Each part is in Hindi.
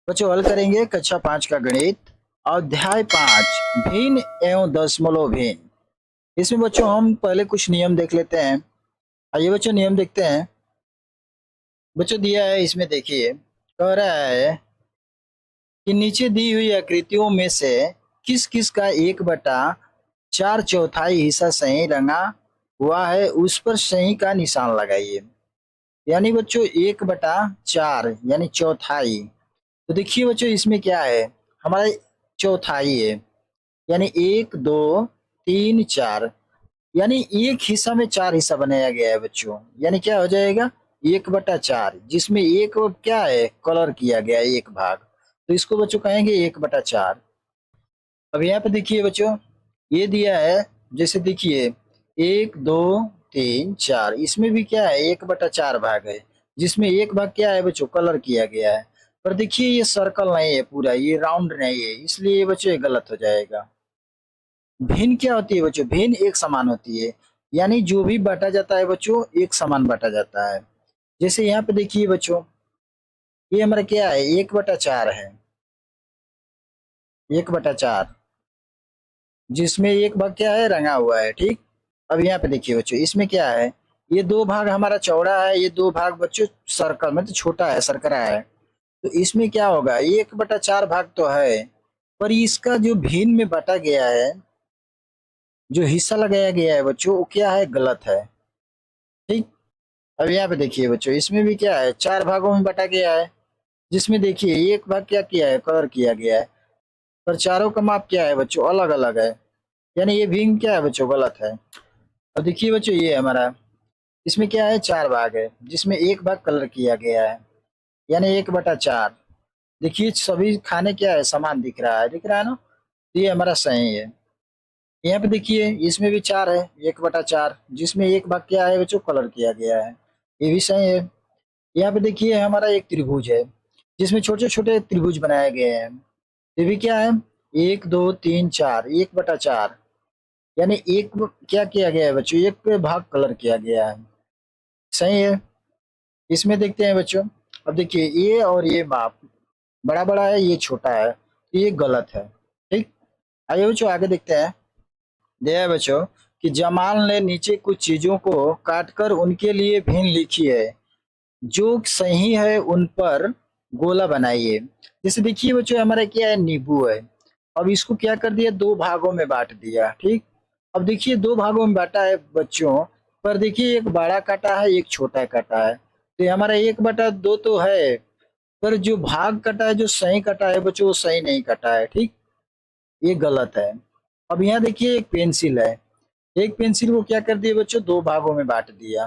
बच्चों हल करेंगे कक्षा 5 का गणित अध्याय 5 भिन्न एवं दशमलव भिन्न। इसमें बच्चों हम पहले कुछ नियम देख लेते हैं। आइए बच्चों नियम देखते हैं। बच्चों दिया है इसमें देखिए, कह रहा है कि नीचे दी हुई आकृतियों में से किस किस का 1/4 हिस्सा सही रंगा हुआ है, उस पर सही का निशान लगाइए। यानी बच्चों 1/4 यानी चौथाई। तो देखिए बच्चों इसमें क्या है, हमारा चौथाई है, यानी 1 2 3 4, यानी एक हिस्सा में 4 हिस्सा बनाया गया है बच्चों। यानी क्या हो जाएगा 1/4, जिसमें एक क्या है कलर किया गया है एक भाग, तो इसको बच्चों कहेंगे 1/4। अब यहाँ पे देखिए बच्चों ये दिया है, जैसे देखिए 1 2 3 4, इसमें भी क्या है 1/4 भाग है, जिसमें एक भाग क्या है बच्चों कलर किया गया है। पर देखिए ये सर्कल नहीं है पूरा, ये राउंड नहीं है, इसलिए ये बच्चों ये गलत हो जाएगा। भिन्न क्या होती है बच्चों, भिन्न एक समान होती है, यानी जो भी बांटा जाता है बच्चों एक समान बांटा जाता है। जैसे यहाँ पे देखिए बच्चों ये हमारा क्या है 1/4 है, 1/4, जिसमें एक भाग क्या है रंगा हुआ है। ठीक, अब यहाँ पे देखिए बच्चों इसमें क्या है, ये दो भाग हमारा चौड़ा है, ये दो भाग बच्चों सर्कल मतलब छोटा है सरकरा है। तो इसमें क्या होगा 1/4 भाग तो है, पर इसका जो भिन्न में बांटा गया है, जो हिस्सा लगाया गया है बच्चों वो क्या है गलत है। ठीक, अब यहाँ पे देखिए बच्चों इसमें भी क्या है 4 भागों में बांटा गया है, जिसमें देखिए एक भाग क्या किया है कलर किया गया है, पर चारों का माप क्या है बच्चों अलग अलग है, यानी ये भिन्न क्या है बच्चों गलत है। अब देखिए बच्चों ये हमारा इसमें क्या है 4 भाग है, जिसमें एक भाग कलर किया गया है, यानी 1/4। देखिए सभी खाने क्या है समान दिख रहा है ना, तो ये हमारा सही है। यहाँ पे देखिए इसमें भी 4 है, 1/4, जिसमें एक भाग क्या है बच्चों कलर किया गया है, ये भी सही है। यहाँ पे देखिए हमारा एक त्रिभुज है, जिसमें छोटे छोटे त्रिभुज बनाए गए हैं, ये भी क्या है 1 2 3 4, 1/4, यानी एक क्या किया गया है बच्चों एक पे भाग कलर किया गया है, सही है। इसमें देखते हैं बच्चों, अब देखिए ये और ये माप बड़ा बड़ा है ये छोटा है, तो ये गलत है। ठीक, आइए बच्चों आगे देखते हैं। दिया है बच्चों कि जमाल ने नीचे कुछ चीजों को काटकर उनके लिए भिन्न लिखी है, जो सही है उन पर गोला बनाइए। जैसे देखिए बच्चों हमारा क्या है नींबू है, अब इसको क्या कर दिया दो भागों में बांट दिया। ठीक, अब देखिए दो भागों में बांटा है बच्चों, पर देखिए एक बड़ा काटा है एक छोटा काटा है, तो ये हमारा 1/2 तो है, पर जो भाग कटा है जो सही कटा है बच्चों वो सही नहीं कटा है। ठीक, ये गलत है। अब यहाँ देखिए एक पेंसिल है, एक पेंसिल को क्या कर दिया बच्चों दो भागों में बांट दिया,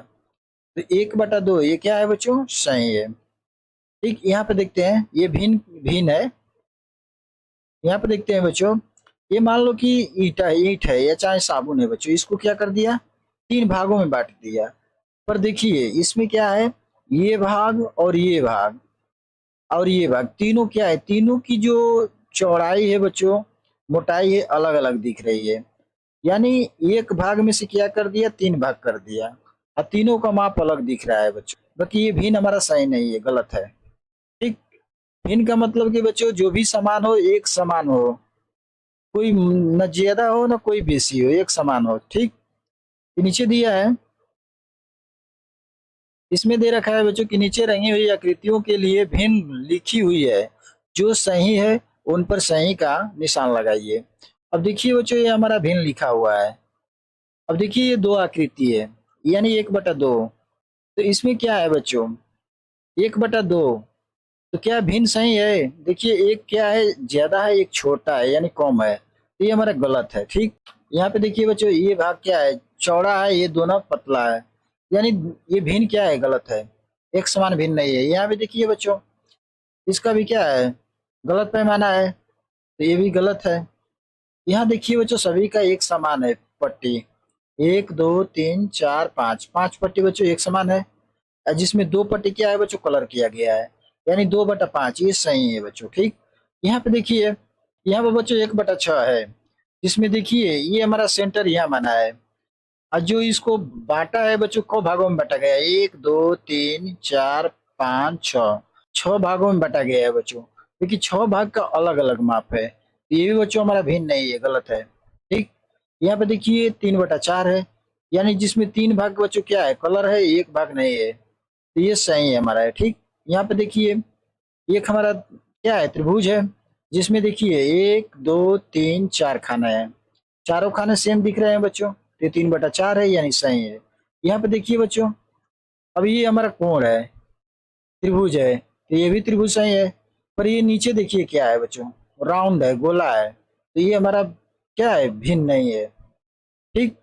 तो 1/2 ये क्या है बच्चों सही है। ठीक, यहाँ पे देखते हैं ये भिन्न भिन्न है। यहाँ पे देखते हैं बच्चों ये मान लो कि ईंट है या चाहे साबुन है बच्चों, इसको क्या कर दिया 3 भागों में बांट दिया, पर देखिए इसमें क्या है ये भाग और ये भाग और ये भाग तीनों क्या है, तीनों की जो चौड़ाई है बच्चों मोटाई है अलग अलग दिख रही है, यानी एक भाग में से क्या कर दिया 3 भाग कर दिया, और तीनों का माप अलग दिख रहा है बच्चों, बाकी ये भिन्न हमारा सही नहीं है गलत है। ठीक, भिन्न का मतलब कि बच्चों जो भी समान हो एक समान हो, कोई न ज्यादा हो ना कोई बेसी हो, एक समान हो। ठीक, ये नीचे दिया है, इसमें दे रखा है बच्चों कि नीचे रंगी हुई आकृतियों के लिए भिन्न लिखी हुई है, जो सही है उन पर सही का निशान लगाइए। अब देखिए बच्चों ये हमारा भिन्न लिखा हुआ है, अब देखिए ये दो आकृति है यानी 1/2, तो इसमें क्या है बच्चों 1/2, तो क्या भिन्न सही है, देखिए एक क्या है ज्यादा है एक छोटा है यानी कम है, तो ये हमारा गलत है। ठीक, यहाँ पे देखिए बच्चों ये भाग क्या है चौड़ा है ये दोनों पतला है, यानी ये भिन्न क्या है गलत है, एक समान भिन्न नहीं है। यहाँ पे देखिए बच्चों इसका भी क्या है गलत पैमाना है, तो ये भी गलत है। यहाँ देखिए बच्चों सभी का एक समान है पट्टी, 1 2 3 4 5, 5 पट्टी बच्चों एक समान है, जिसमें 2 पट्टी क्या है बच्चों कलर किया गया है, यानी 2/5 ये सही है बच्चों। ठीक, यहाँ पे देखिए यहाँ पे बच्चों 1/6 है, जिसमें देखिए ये हमारा सेंटर यहाँ बना है, और जो इसको बांटा है बच्चों को भागों में बांटा गया है 1 2 3 4 5 6, 6 भागों में बांटा गया है बच्चों, क्योंकि 6 भाग का अलग अलग माप है, तो ये भी बच्चों हमारा भिन्न नहीं है, गलत है। ठीक, यहाँ पे देखिए 3/4 है, यानी जिसमें 3 भाग बच्चों क्या है, कलर है, 1 भाग नहीं है, तो ये सही है हमारा है। ठीक, यहाँ पे देखिए एक हमारा क्या है, त्रिभुज है, जिसमें देखिए 1 2 3 4 खाना है, चारों खाने सेम दिख रहे हैं बच्चों, तो 3/4 है, यानी सही है। यहाँ पे देखिए बच्चों, अब ये हमारा कोण है, त्रिभुज है, तो ये भी त्रिभुज सही है। पर ये नीचे देखिए क्या है बच्चों, राउंड है, गोला है, तो ये हमारा क्या है, भिन्न नहीं है। ठीक,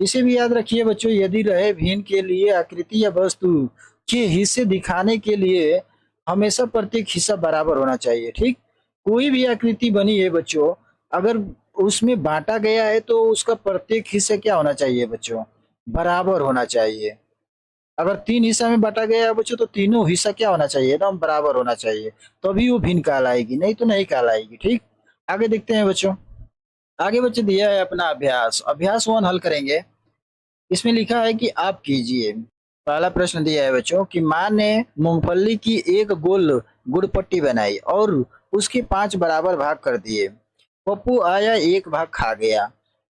इसे भी याद रखिए बच्चों, यदि रहे भिन्न के लिए आकृति या वस्तु के हिस्से दिखाने के लिए हमेशा प्रत्येक हिस्सा बराबर होना चाहिए। ठीक, कोई भी आकृति बनी है बच्चों, अगर उसमें बांटा गया है तो उसका प्रत्येक हिस्सा क्या होना चाहिए बच्चों, बराबर होना चाहिए। अगर 3 हिस्सा में बांटा गया है बच्चों, तो तीनों हिस्सा क्या होना चाहिए, एकदम बराबर होना चाहिए, तभी वो भिन्न कहलाएगी, नहीं तो नहीं कहलाएगी। ठीक, आगे देखते हैं बच्चों। आगे बच्चे दिया है अपना अभ्यास, अभ्यास 1 हल करेंगे। इसमें लिखा है कि आप कीजिए। पहला प्रश्न दिया है बच्चों कि माँ ने मूंगफली की एक गोल गुड़पट्टी बनाई और उसके 5 बराबर भाग कर दिए। पप्पू आया, एक भाग खा गया।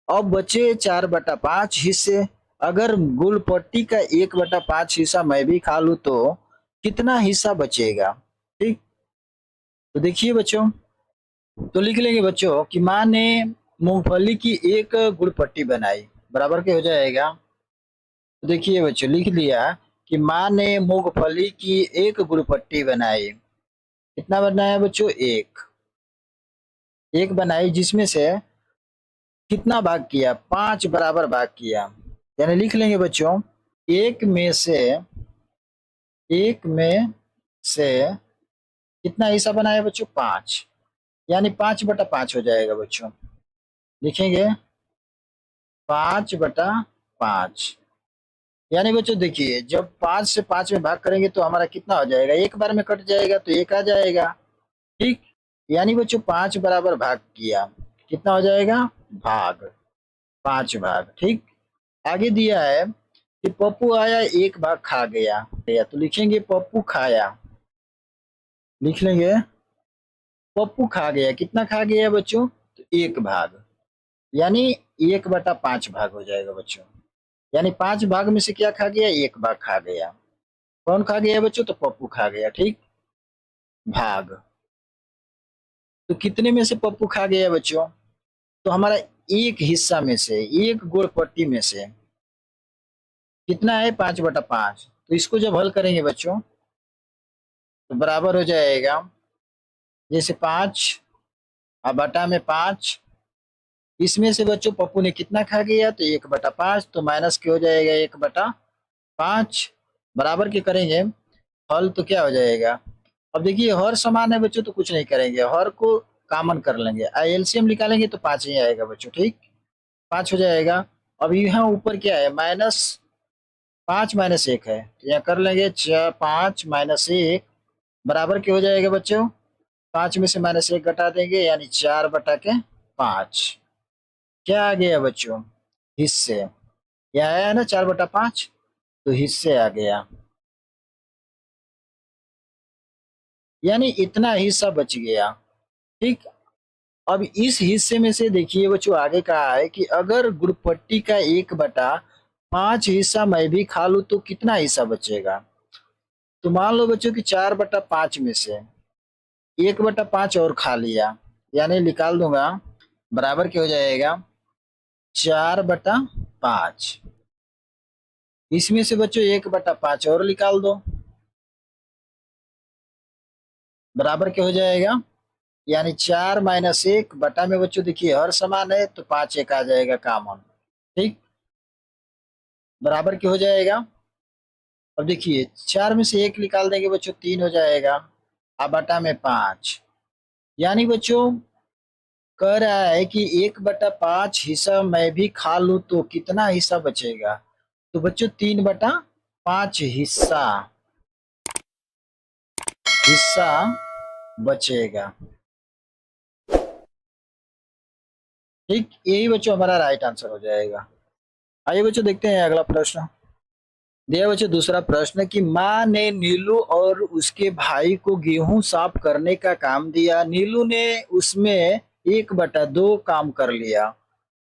अब बचे 4/5 हिस्से। अगर गुड़पट्टी का 1/5 हिस्सा मैं भी खा लूं तो कितना हिस्सा बचेगा। ठीक, तो देखिए बच्चों, तो लिख लेंगे बच्चों कि माँ ने मूंगफली की एक गुड़पट्टी बनाई, बराबर के हो जाएगा। तो देखिए बच्चों, लिख लिया कि माँ ने मूंगफली की एक गुड़पट्टी बनाई। कितना बनाया बच्चों, एक, एक बनाई, जिसमें से कितना भाग किया, 5 बराबर भाग किया। यानी लिख लेंगे बच्चों, एक में से एक में से कितना हिस्सा बनाया बच्चों, 5, यानी 5/5 हो जाएगा बच्चों। लिखेंगे 5/5, यानी बच्चों देखिए जब 5 से 5 में भाग करेंगे तो हमारा कितना हो जाएगा, एक बार में कट जाएगा तो एक आ जाएगा। ठीक, यानी बच्चों 5 बराबर भाग किया, कितना हो जाएगा, भाग, 5 भाग। ठीक, आगे दिया है कि पप्पू आया, एक भाग खा गया, तो लिखेंगे पप्पू खाया। लिख लेंगे पप्पू खा गया, कितना खा गया बच्चों, तो एक भाग, यानी 1/5 भाग हो जाएगा बच्चों। यानी 5 भाग में से क्या खा गया, एक भाग खा गया। कौन खा गया बच्चों, तो पप्पू खा गया। ठीक, भाग, तो कितने में से पप्पू खा गया बच्चों, तो हमारा एक हिस्सा में से, एक गोल पट्टी में से कितना है, 5/5। तो इसको जब हल करेंगे बच्चों तो बराबर हो जाएगा, जैसे 5 और बटा में 5, इसमें से बच्चों पप्पू ने कितना खा गया, तो 1/5, तो माइनस के हो जाएगा 1/5, बराबर के करेंगे हल तो क्या हो जाएगा। अब देखिए हर समान है बच्चों, तो कुछ नहीं करेंगे, हर को कॉमन कर लेंगे, एलसीएम निकालेंगे तो 5 ही आएगा बच्चों। ठीक, 5 हो जाएगा। अब यहाँ ऊपर क्या है, -5 - 1 है, तो यहाँ कर लेंगे 5 - 1 बराबर के हो जाएगा बच्चों। 5 में से -1 घटा देंगे, यानी 4/5। क्या आ गया बच्चों, हिस्से, यह आया है ना 4/5, तो हिस्से आ गया, यानी इतना हिस्सा बच गया। ठीक, अब इस हिस्से में से देखिए बच्चों आगे कहा है कि अगर गुड़पट्टी का 1/5 हिस्सा मैं भी खा लूं तो कितना हिस्सा बचेगा। तो मान लो बच्चों कि 4/5 में से 1/5 और खा लिया, यानी निकाल दूंगा, बराबर क्या हो जाएगा, 4/5। इसमें से बच्चों 1/5 और निकाल दो, बराबर क्या हो जाएगा, यानी 4 - 1 बटा में बच्चों देखिए हर समान है, तो 5 1 आ जाएगा कॉमन। ठीक, बराबर क्या हो जाएगा। अब देखिए 4 में से 1 निकाल देंगे बच्चों, 3 हो जाएगा, अब बटा में 5, यानी बच्चों कह रहा है कि 1/5 हिस्सा मैं भी खा लूं तो कितना हिस्सा बचेगा। तो बच्चों 3/5 हिस्सा हिस्सा बचेगा। ठीक, यही बच्चों हमारा राइट आंसर हो जाएगा। आइए बच्चों देखते हैं अगला प्रश्न। दिया बच्चों दूसरा प्रश्न कि माँ ने नीलू और उसके भाई को गेहूं साफ करने का काम दिया। नीलू ने उसमें 1/2 काम कर लिया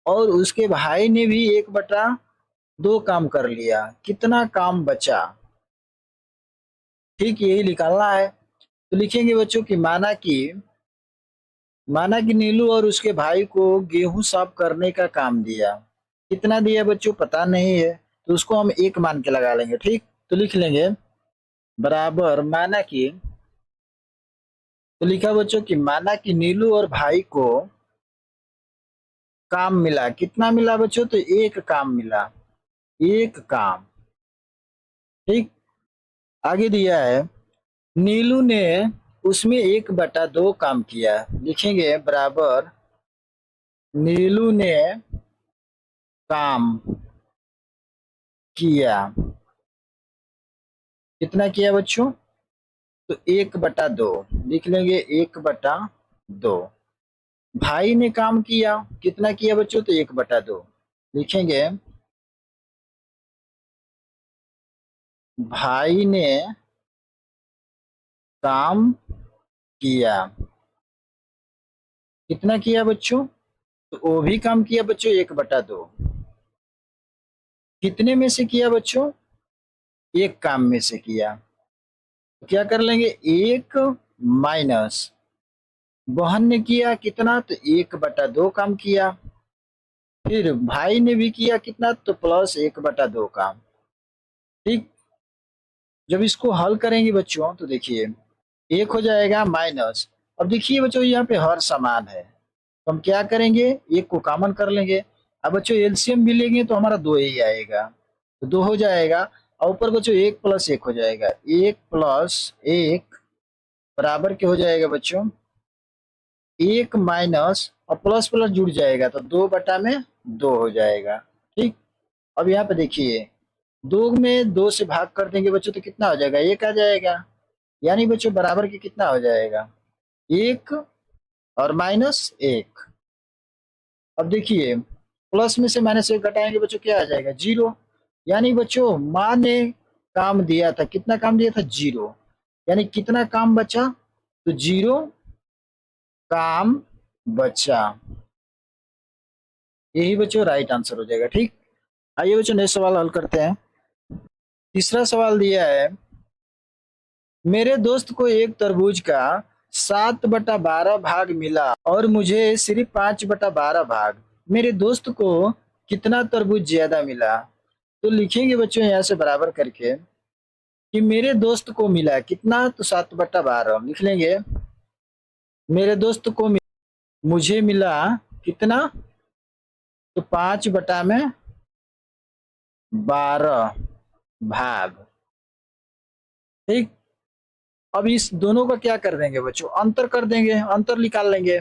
और उसके भाई ने भी 1/2 काम कर लिया। कितना काम बचा? ठीक यही निकालना है। तो लिखेंगे बच्चों कि माना कि नीलू और उसके भाई को गेहूं साफ करने का काम दिया। कितना दिया बच्चों पता नहीं है, तो उसको हम एक मान के लगा लेंगे। ठीक, तो लिख लेंगे बराबर माना कि, तो लिखा बच्चों कि माना कि नीलू और भाई को काम मिला। कितना मिला बच्चों? तो एक काम मिला, एक काम। ठीक, आगे दिया है नीलू ने उसमें 1/2 काम किया। लिखेंगे बराबर नीलू ने काम किया। कितना किया बच्चों? तो 1/2 लिख लेंगे, 1/2। भाई ने काम किया। कितना किया बच्चों? तो 1/2 लिखेंगे भाई ने काम किया। कितना किया बच्चों? तो वो भी काम किया बच्चों, 1/2। कितने में से किया बच्चों? एक काम में से किया। तो क्या कर लेंगे? एक माइनस बहन ने किया कितना? तो 1/2 काम किया। फिर भाई ने भी किया कितना? तो प्लस 1/2 काम। ठीक, जब इसको हल करेंगे बच्चों तो देखिए एक हो जाएगा माइनस। अब देखिए बच्चों यहाँ पे हर समान है, तो हम क्या करेंगे? एक को कॉमन कर लेंगे। अब बच्चों एलसीएम भी लेंगे तो हमारा 2 ही आएगा, तो 2 हो जाएगा। और ऊपर बच्चों 1+1 हो जाएगा। 1+1 बराबर क्या हो जाएगा बच्चों? 1 माइनस और प्लस प्लस जुड़ जाएगा तो 2/2 हो जाएगा। ठीक, अब यहाँ पे देखिए 2 में 2 से भाग कर देंगे बच्चों तो कितना हो जाएगा? 1 आ जाएगा। यानी बच्चों बराबर के कितना हो जाएगा? 1 और -1। अब देखिए प्लस में से -1 घटाएंगे बच्चों क्या आ जाएगा? 0। यानी बच्चों माँ ने काम दिया था। कितना काम दिया था? 0। यानी कितना काम बचा? तो 0 काम बचा। यही बच्चों राइट आंसर हो जाएगा। ठीक, आइए बच्चों नेक्स्ट सवाल हल करते हैं। तीसरा सवाल दिया है मेरे दोस्त को एक तरबूज का 7/12 भाग मिला और मुझे सिर्फ 5/12 भाग। मेरे दोस्त को कितना तरबूज ज्यादा मिला? तो लिखेंगे बच्चों यहाँ से बराबर करके कि मेरे दोस्त को मिला कितना? तो 7/12 लिख लेंगे। मेरे दोस्त को मुझे मिला कितना? तो 5/12 भाग। ठीक, अब इस दोनों का क्या कर देंगे बच्चों? अंतर कर देंगे, अंतर निकाल लेंगे।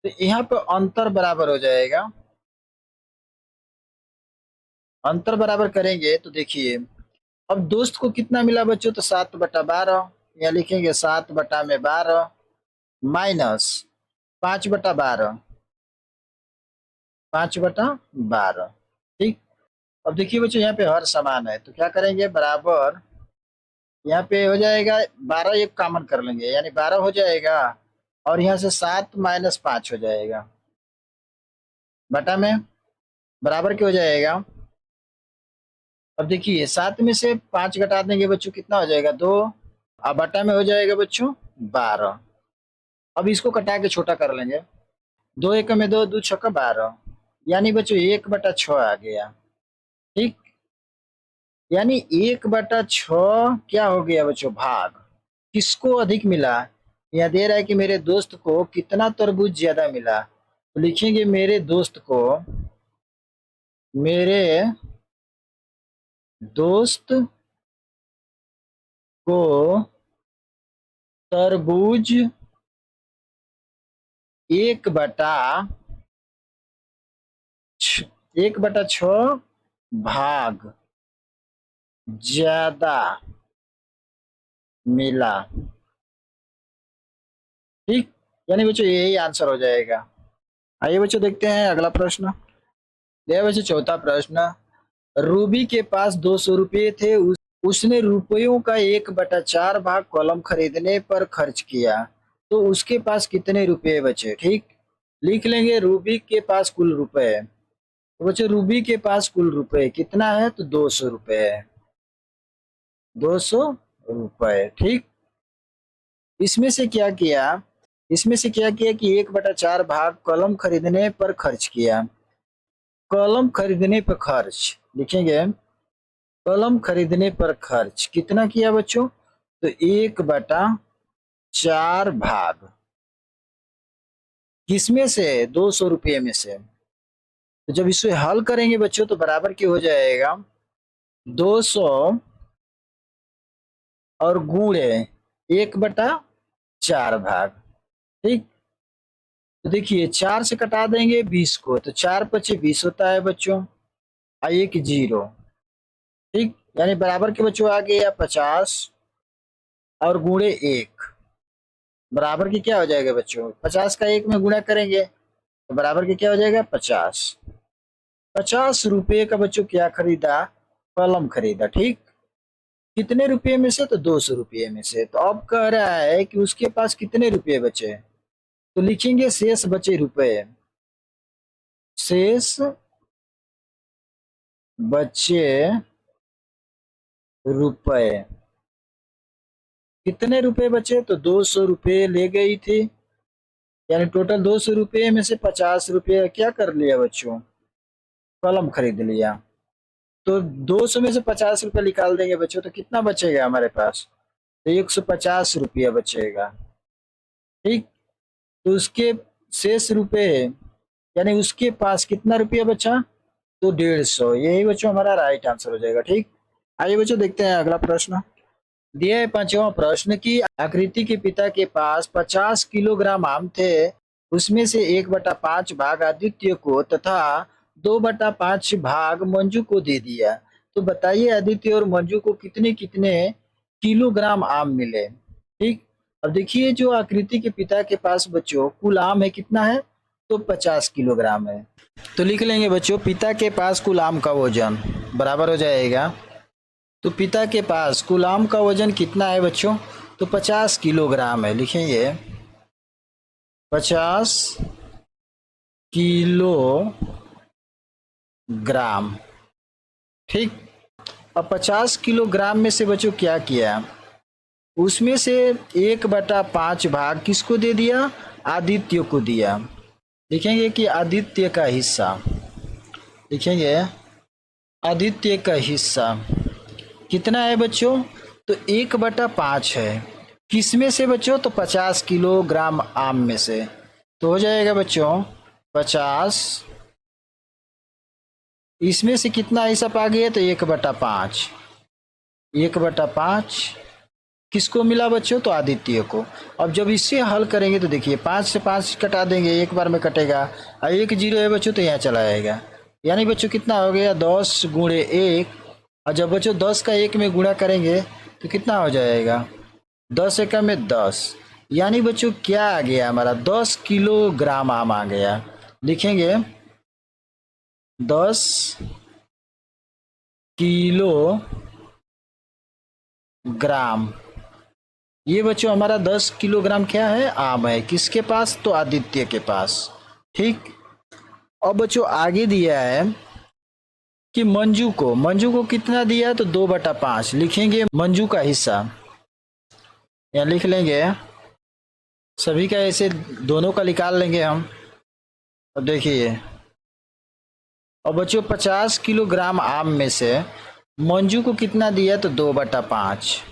तो यहाँ पे अंतर बराबर हो जाएगा। अंतर बराबर करेंगे तो देखिए अब दोस्त को कितना मिला बच्चों? तो 7/12। यहाँ लिखेंगे 7/12 माइनस 5/12, 5/12। ठीक, अब देखिए बच्चों यहाँ पे हर समान है तो क्या करेंगे? बराबर यहाँ पे हो जाएगा 12, एक कॉमन कर लेंगे यानी 12 हो जाएगा। और यहाँ से 7 - 5 हो जाएगा बटा में बराबर क्या हो जाएगा? अब देखिए 7 में से 5 घटा देंगे बच्चों कितना हो जाएगा? 2। अब बटा में हो जाएगा बच्चों 12। अब इसको कटा के छोटा कर लेंगे। 2 एक में 2, 2 छक्का 12। यानी बच्चों 1/6 आ गया। ठीक, यानी 1/6 क्या हो गया बच्चों? भाग। किसको अधिक मिला? यह दे रहा है कि मेरे दोस्त को कितना तरबूज ज्यादा मिला। तो लिखेंगे मेरे दोस्त को तरबूज 1/6 भाग ज्यादा मिला। ठीक, यानी बच्चों यही आंसर हो जाएगा। आइए बच्चों देखते हैं अगला प्रश्न। यह बच्चों चौथा प्रश्न। रूबी के पास 200 रुपये थे, उसने रुपयों का 1/4 भाग कलम खरीदने पर खर्च किया, तो उसके पास कितने रुपए बचे। ठीक, लिख लेंगे रूबी के पास कुल रुपए, तो बच्चे रूबी के पास कुल रुपए कितना है, तो 200 रुपए है, 200 रुपए। ठीक, इसमें से क्या किया, इसमें से क्या किया कि 1/4 भाग कलम खरीदने पर खर्च किया। कलम खरीदने पर खर्च लिखेंगे, कलम खरीदने पर खर्च कितना किया बच्चों, तो 1/4 भाग किसमें से, 200 रुपये में से। तो जब इसे हल करेंगे बच्चों तो बराबर क्या हो जाएगा, 200 और गुणे 1/4 भाग। ठीक, तो देखिए 4 से कटा देंगे 20 को, तो 4×5 = 20 होता है बच्चों, और 1 0। ठीक, यानी बराबर के बच्चों आ गया 50 और गुणे 1 बराबर की क्या हो जाएगा बच्चों, 50 का 1 में गुणा करेंगे तो बराबर के क्या हो जाएगा 50। 50 रुपये का बच्चों क्या खरीदा, कलम खरीदा। ठीक, कितने रुपये में से, तो 200 रुपये में से। तो अब कह रहा है कि उसके पास कितने रुपये बचे, तो लिखेंगे शेष बचे रुपए, शेष बचे रुपए। कितने रुपए बचे, तो 200 रुपये ले गई थी, यानी टोटल 200 रुपये में से 50 रुपये क्या कर लिया बच्चों, कलम खरीद लिया। तो 200 में से 50 रुपये निकाल देंगे बच्चों, तो कितना बचेगा हमारे पास, तो 150 रुपया बचेगा। ठीक, तो उसके शेष रुपए यानी उसके पास कितना रुपया बचा, तो 150। यही बच्चों हमारा राइट आंसर हो जाएगा। ठीक, आइए बच्चों देखते हैं अगला प्रश्न। दिया है 5वां प्रश्न की आकृति के पिता के पास 50 किलोग्राम आम थे, उसमें से 1/5 भाग आदित्य को तथा 2/5 भाग मंजू को दे दिया, तो बताइए आदित्य और मंजू को कितने कितने किलोग्राम आम मिले। ठीक, अब देखिए जो आकृति के पिता के पास बच्चों कुल आम है कितना है, तो 50 किलोग्राम है। तो लिख लेंगे बच्चों पिता के पास कुल आम का वजन बराबर हो जाएगा, तो पिता के पास कुल आम का वजन कितना है बच्चों, तो 50 किलोग्राम है। लिखेंगे 50 किलोग्राम। ठीक, अब 50 किलोग्राम में से बच्चों क्या किया, उसमें से 1/5 भाग किसको दे दिया, आदित्य को दिया। लिखेंगे कि आदित्य का हिस्सा, लिखेंगे आदित्य का हिस्सा कितना है बच्चों, तो 1/5 है, किसमें से बच्चों, तो 50 किलोग्राम आम में से। तो हो जाएगा बच्चों 50, इसमें से कितना हिस्सा पा गया, तो 1/5, 1/5 किसको मिला बच्चों, तो आदित्य को। अब जब इससे हल करेंगे तो देखिए 5 से 5 कटा देंगे, एक बार में कटेगा, और 1 0 है बच्चों तो यहाँ चला जाएगा, यानी बच्चों कितना हो गया 10 गुणे 1, और जब बच्चों 10 का 1 में गुणा करेंगे तो कितना हो जाएगा, 10 एकम में 10, यानी बच्चों क्या आ गया हमारा 10 किलोग्राम आम आ गया। लिखेंगे 10 किलोग्राम, ये बच्चों हमारा 10 किलोग्राम क्या है, आम है, किसके पास, तो आदित्य के पास। ठीक, अब बच्चों आगे दिया है कि मंजू को कितना दिया, तो 2/5। लिखेंगे मंजू का हिस्सा, यहाँ लिख लेंगे, सभी का ऐसे दोनों का निकाल लेंगे हम। अब देखिए, और बच्चों 50 किलोग्राम आम में से मंजू को कितना दिया, तो 2/5,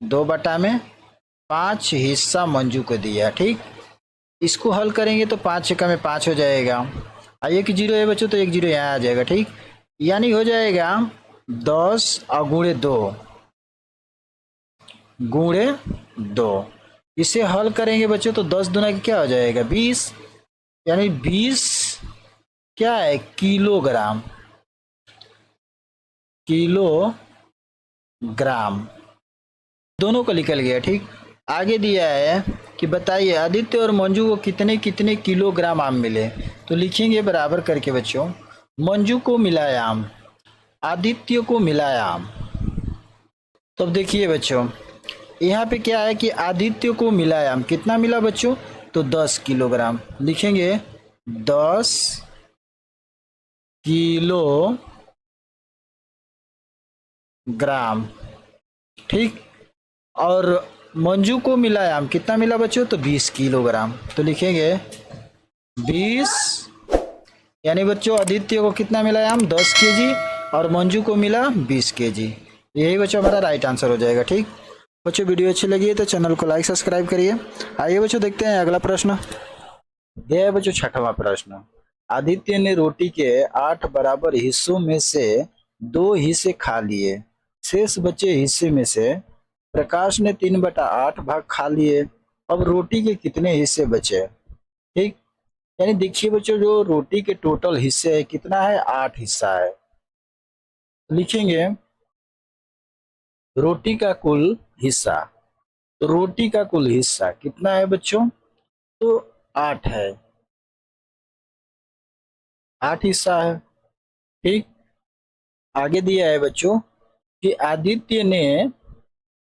2/5 हिस्सा मंजू को दिया। ठीक, इसको हल करेंगे तो 5 एकम में 5 हो जाएगा, और 1 0 है बच्चों तो 1 0 यहाँ आ जाएगा। ठीक, यानी हो जाएगा 10 और गुणे 2, इसे हल करेंगे बच्चों तो 10 दूना की क्या हो जाएगा 20, यानी 20 क्या है किलोग्राम, दोनों को निकल गया। ठीक, आगे दिया है कि बताइए आदित्य और मंजू को कितने कितने किलोग्राम आम मिले, तो लिखेंगे बराबर करके बच्चों, मंजू को मिला आम आदित्य को मिलायाम। तो अब देखिए बच्चों, यहाँ पे क्या है कि आदित्य को मिलायाम कितना मिला बच्चों, तो 10 किलोग्राम लिखेंगे, 10 किलोग्राम, ठीक। और मंजू को मिलायाम कितना मिला बच्चों, तो 20 किलोग्राम, तो लिखेंगे 20, यानी बच्चों आदित्य को कितना मिला हम 10 केजी और मंजू को मिला 20 केजी। यही बच्चों हमारा राइट आंसर हो जाएगा, ठीक। बच्चों वीडियो अच्छी लगी है तो चैनल को लाइक सब्सक्राइब करिए। आइए बच्चों देखते हैं अगला प्रश्न। यह है बच्चों 6वां प्रश्न। आदित्य ने रोटी के 8 बराबर हिस्सों में से 2 हिस्से खा लिए, शेष बचे हिस्से में से प्रकाश ने 3/8 भाग खा लिए। अब रोटी के कितने हिस्से बचे, ठीक। यानी देखिए बच्चों, जो रोटी के टोटल हिस्से है कितना है, 8 हिस्सा है। लिखेंगे रोटी का कुल हिस्सा, तो रोटी का कुल हिस्सा कितना है बच्चों, तो 8 है, 8 हिस्सा है, ठीक। आगे दिया है बच्चों कि आदित्य ने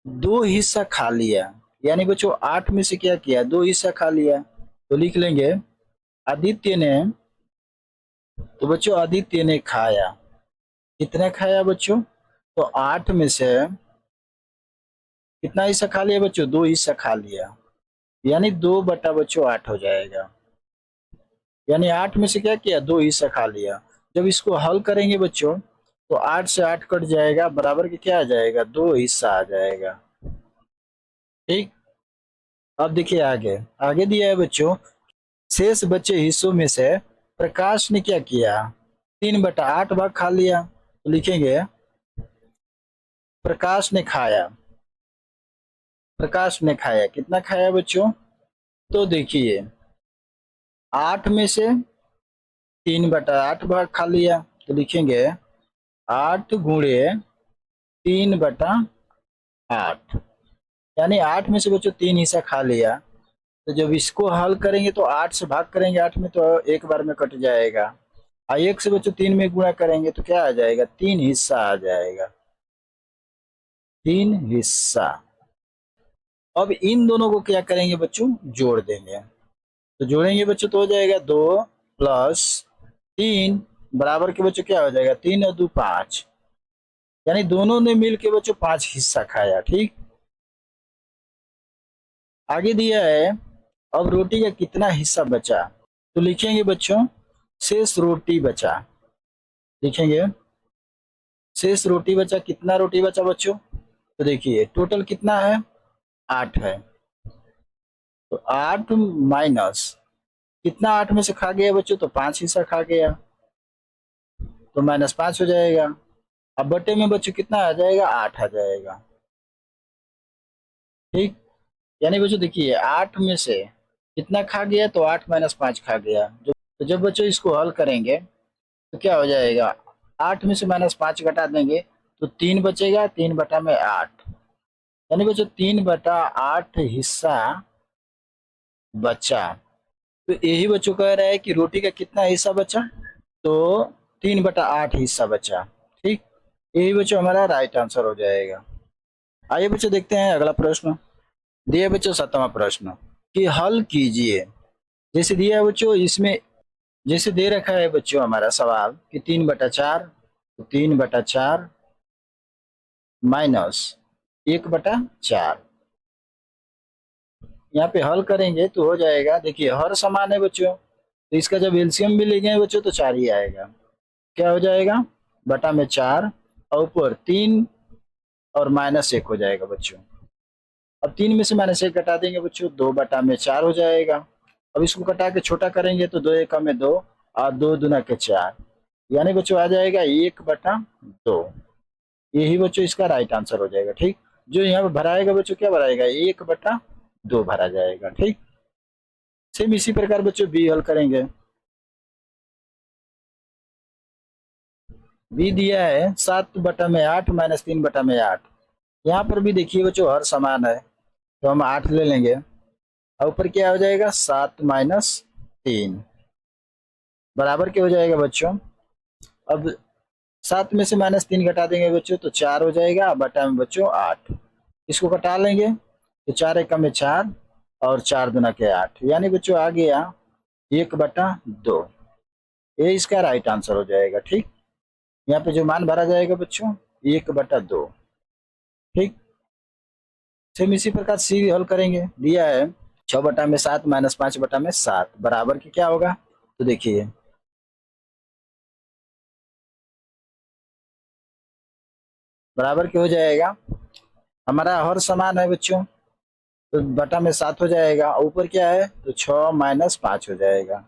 2 हिस्सा खा लिया, यानी बच्चों 8 में से क्या किया, 2 हिस्सा खा लिया। तो लिख लेंगे आदित्य ने, तो बच्चों आदित्य ने खाया, कितना खाया बच्चों, तो 8 में से कितना हिस्सा खा लिया बच्चों, 2 हिस्सा खा लिया, यानी 2/8 हो जाएगा। यानी 8 में से क्या किया, 2 हिस्सा खा लिया। जब इसको हल करेंगे बच्चों तो 8 से 8 कट जाएगा, बराबर के क्या आ जाएगा, 2 हिस्सा आ जाएगा, ठीक। अब देखिए आगे, आगे दिया है बच्चों शेष बचे हिस्सों में से प्रकाश ने क्या किया, 3/8 भाग खा लिया। तो लिखेंगे प्रकाश ने खाया, प्रकाश ने खाया, कितना खाया बच्चों, तो देखिए 8 में से 3/8 भाग खा लिया। तो लिखेंगे 8 गुणे 3/8, यानी 8 में से बच्चों 3 हिस्सा खा लिया। तो जब इसको हल करेंगे तो 8 से भाग करेंगे 8 में, तो एक बार में कट जाएगा। और 1 से बच्चों 3 में गुणा करेंगे तो क्या आ जाएगा, 3 हिस्सा आ जाएगा, 3 हिस्सा। अब इन दोनों को क्या करेंगे बच्चों, जोड़ देंगे। तो जोड़ेंगे बच्चों तो हो जाएगा 2 + 3 बराबर के बच्चों क्या हो जाएगा, 3 और 2 5, यानी दोनों ने मिलके बच्चों 5 हिस्सा खाया, ठीक। आगे दिया है अब रोटी का कितना हिस्सा बचा, तो लिखेंगे बच्चों शेष रोटी बचा। लिखेंगे शेष रोटी बचा, कितना रोटी बचा बच्चों, तो देखिए टोटल कितना है, 8 है। तो 8 माइनस कितना 8 में से खा गया बच्चों, तो 5 हिस्सा खा गया, तो -5 हो जाएगा। अब बटे में बच्चों कितना आ जाएगा, 8 आ जाएगा, ठीक। यानी बच्चों देखिए 8 में से कितना खा गया, तो 8 - 5 खा गया। तो जब बच्चों इसको हल करेंगे तो क्या हो जाएगा, 8 में से -5 घटा देंगे तो 3 बचेगा, 3/8, यानी बच्चों 3/8 हिस्सा बचा। तो यही बच्चों कह रहा है कि रोटी का कितना हिस्सा बचा, तो 3/8 हिस्सा बचा, ठीक। यही बच्चों हमारा राइट आंसर हो जाएगा। आइए बच्चों देखते हैं अगला प्रश्न। दिया बच्चों 7वां प्रश्न कि हल कीजिए। जैसे दिया है बच्चों, इसमें जैसे दे रखा है बच्चों हमारा सवाल कि 3/4, तो 3/4 माइनस 1/4, यहाँ पे हल करेंगे तो हो जाएगा। देखिए हर समान है बच्चों, तो इसका जब एलसीएम भी लेंगे बच्चों तो 4 ही आएगा। क्या हो जाएगा, बटा में 4 और ऊपर 3 और -1 हो जाएगा बच्चों। अब 3 में से -1 घटा देंगे बच्चों, 2/4 हो जाएगा। अब इसको कटा के छोटा करेंगे तो 2 एकम में 2 और 2 दूना के 4, यानी बच्चों आ जाएगा 1/2। यही बच्चों इसका राइट आंसर हो जाएगा, ठीक। जो यहाँ पे भराएगा बच्चों क्या भराएगा, 1/2 भरा जाएगा, ठीक। सेम इसी प्रकार बच्चों बी हल करेंगे। बी दिया है 7/8 - 3/8। यहाँ पर भी देखिए बच्चों हर समान है, तो हम 8 ले लेंगे और ऊपर क्या हो जाएगा, 7 - 3 बराबर क्या हो जाएगा बच्चों। अब 7 में से -3 घटा देंगे बच्चों तो 4 हो जाएगा, बटा में बच्चों 8। इसको घटा लेंगे तो 4 एकम में 4 और 4 दूना के 8, यानी बच्चों आ गया 1/2। ये इसका राइट आंसर हो जाएगा। ठीक, यहाँ पे जो मान भरा जाएगा बच्चों 1/2। ठीक, सेम इसी प्रकार सी भी हल करेंगे। दिया है 6/7 -5/7 बराबर की क्या होगा, तो देखिए बराबर क्या हो जाएगा, हमारा हर समान है बच्चों, तो बटा में 7 हो जाएगा, ऊपर क्या है तो 6 - 5 हो जाएगा।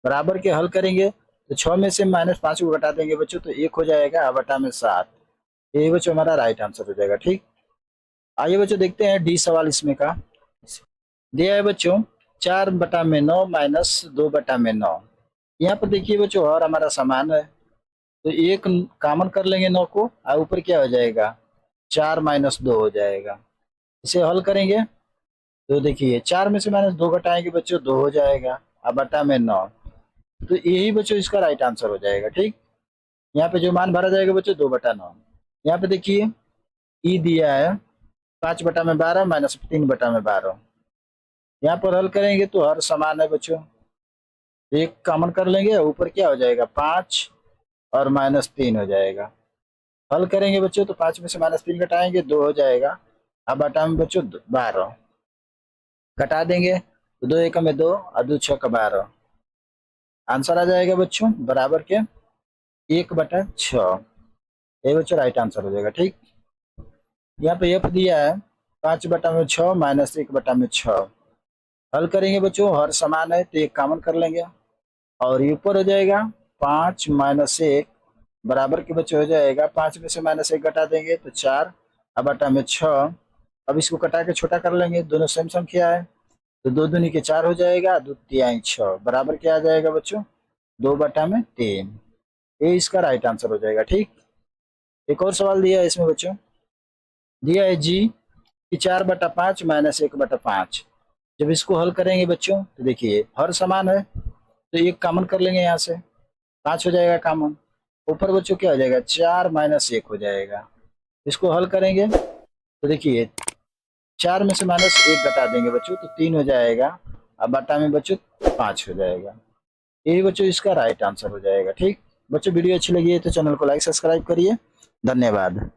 बराबर के हल करेंगे तो 6 में से -5 को घटा देंगे बच्चों तो 1 हो जाएगा, बटा में 7। ये बच्चों हमारा राइट आंसर हो जाएगा। ठीक, आइए बच्चों देखते हैं डी सवाल इसमें का। दिया है बच्चों 4/9 -2/9। यहाँ पर देखिए बच्चों और हमारा समान है, तो एक कॉमन कर लेंगे 9 को, और ऊपर क्या हो जाएगा 4 - 2 हो जाएगा। इसे हल करेंगे तो देखिए 4 में से -2 घटाएंगे बच्चों 2 हो जाएगा, अब बटा में 9, तो यही बच्चों इसका राइट आंसर हो जाएगा। ठीक, यहाँ पे जो मान भरा जाएगा बच्चों 2/9। यहाँ पे देखिए ई दिया है 5/12 -3/12। यहाँ पर हल करेंगे तो हर समान है बच्चों, एक कॉमन कर लेंगे, ऊपर क्या हो जाएगा 5 और -3 हो जाएगा। हल करेंगे बच्चों तो 5 में से -3 घटाएंगे 2 हो जाएगा, अब बटा में बच्चों 12 घटा देंगे तो 2 एकम में 2 और 2 6 का 12। आंसर आ जाएगा बच्चों बराबर के 1/6। ये बच्चों राइट आंसर हो जाएगा। ठीक, यहाँ पे एफ दिया है 5/6 -1/6। हल करेंगे बच्चों हर समान है तो एक कॉमन कर लेंगे, और ये ऊपर हो जाएगा 5 - 1 बराबर के बच्चे हो जाएगा, 5 में से -1 घटा देंगे तो 4, अब बटा में 6। अब इसको कटा के छोटा कर लेंगे, दोनों सेम संख्या है तो 2 दूनी के 4 हो जाएगा, 2 तिहाई 6 बराबर क्या आ जाएगा बच्चों 2/3। ये इसका राइट आंसर हो जाएगा। ठीक, एक और सवाल दिया है इसमें बच्चों, दिया है जी कि 4/5 -1/5। जब इसको हल करेंगे बच्चों तो देखिए हर समान है तो एक कॉमन कर लेंगे, यहाँ से 5 हो जाएगा कॉमन, ऊपर बच्चों क्या हो जाएगा 4 -1 हो जाएगा। इसको हल करेंगे तो देखिए 4 में से -1 घटा देंगे बच्चों तो 3 हो जाएगा, अब बटा में बच्चों 5 हो जाएगा। यही बच्चों इसका राइट आंसर हो जाएगा। ठीक बच्चों, वीडियो अच्छी लगी है तो चैनल को लाइक सब्सक्राइब करिए। धन्यवाद।